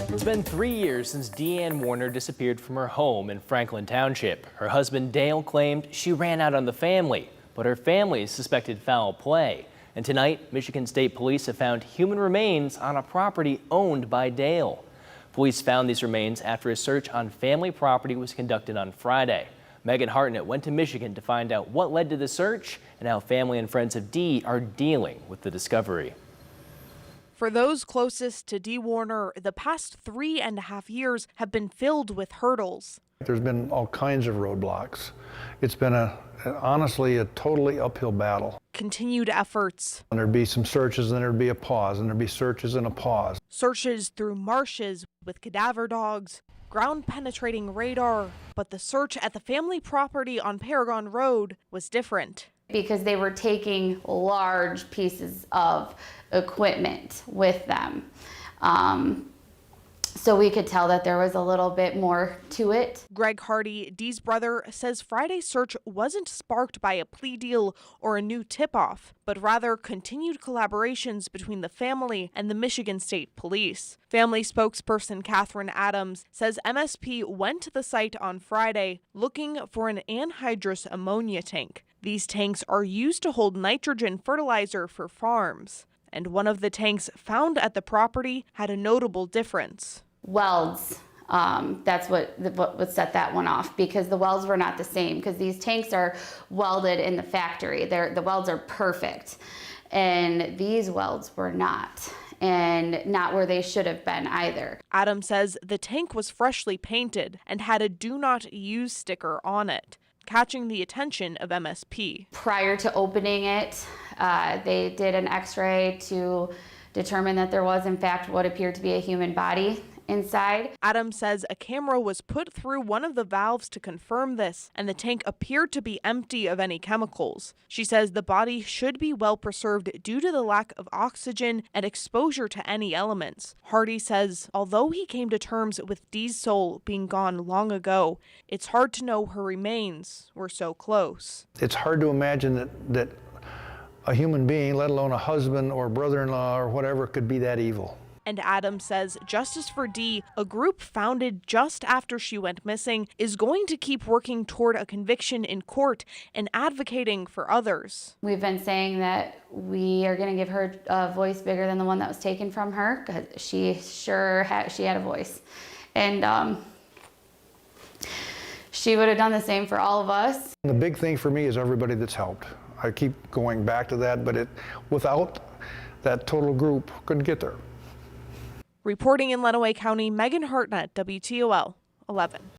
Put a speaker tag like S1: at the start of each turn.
S1: It's been 3 years since Dee Warner disappeared from her home in Franklin Township. Her husband Dale claimed she ran out on the family, but her family suspected foul play. And tonight, Michigan State Police have found human remains on a property owned by Dale. Police found these remains after a search on family property was conducted on Friday. Megan Hartnett went to Michigan to find out what led to the search and how family and friends of Dee are dealing with the discovery.
S2: For those closest to Dee Warner, the past 3.5 years have been filled with hurdles.
S3: There's been all kinds of roadblocks. It's been honestly a totally uphill battle.
S2: Continued efforts.
S3: And there'd be some searches, and there'd be a pause, and there'd be searches and a pause.
S2: Searches through marshes with cadaver dogs, ground-penetrating radar, but the search at the family property on Paragon Road was different.
S4: Because they were taking large pieces of equipment with them. So we could tell that there was a little bit more to it.
S2: Gregg Hardy, Dee's brother, says Friday's search wasn't sparked by a plea deal or a new tip-off, but rather continued collaborations between the family and the Michigan State Police. Family spokesperson Kathryn Adams says MSP went to the site on Friday looking for an anhydrous ammonia tank. These tanks are used to hold nitrogen fertilizer for farms, and one of the tanks found at the property had a notable difference.
S4: Welds, that's what set that one off, because the welds were not the same, because these tanks are welded in the factory. The welds are perfect, and these welds were not, and not where they should have been either.
S2: Adams says the tank was freshly painted and had a "Do Not Use" sticker on it, catching the attention of MSP.
S4: Prior to opening it, they did an x-ray to determine that there was in fact what appeared to be a human body inside.
S2: Adams says a camera was put through one of the valves to confirm this, and the tank appeared to be empty of any chemicals. She says the body should be well preserved due to the lack of oxygen and exposure to any elements. Hardy says although he came to terms with Dee's soul being gone long ago, it's hard to know her remains were so close.
S3: It's hard to imagine that a human being, let alone a husband or brother-in-law or whatever, could be that evil.
S2: And Adams says Justice for Dee, a group founded just after she went missing, is going to keep working toward a conviction in court and advocating for others.
S4: We've been saying that we are going to give her a voice bigger than the one that was taken from her, because she had a voice. And she would have done the same for all of us.
S3: The big thing for me is everybody that's helped. I keep going back to that, but without that total group, couldn't get there.
S2: Reporting in Lenawee County, Megan Hartnett, WTOL 11.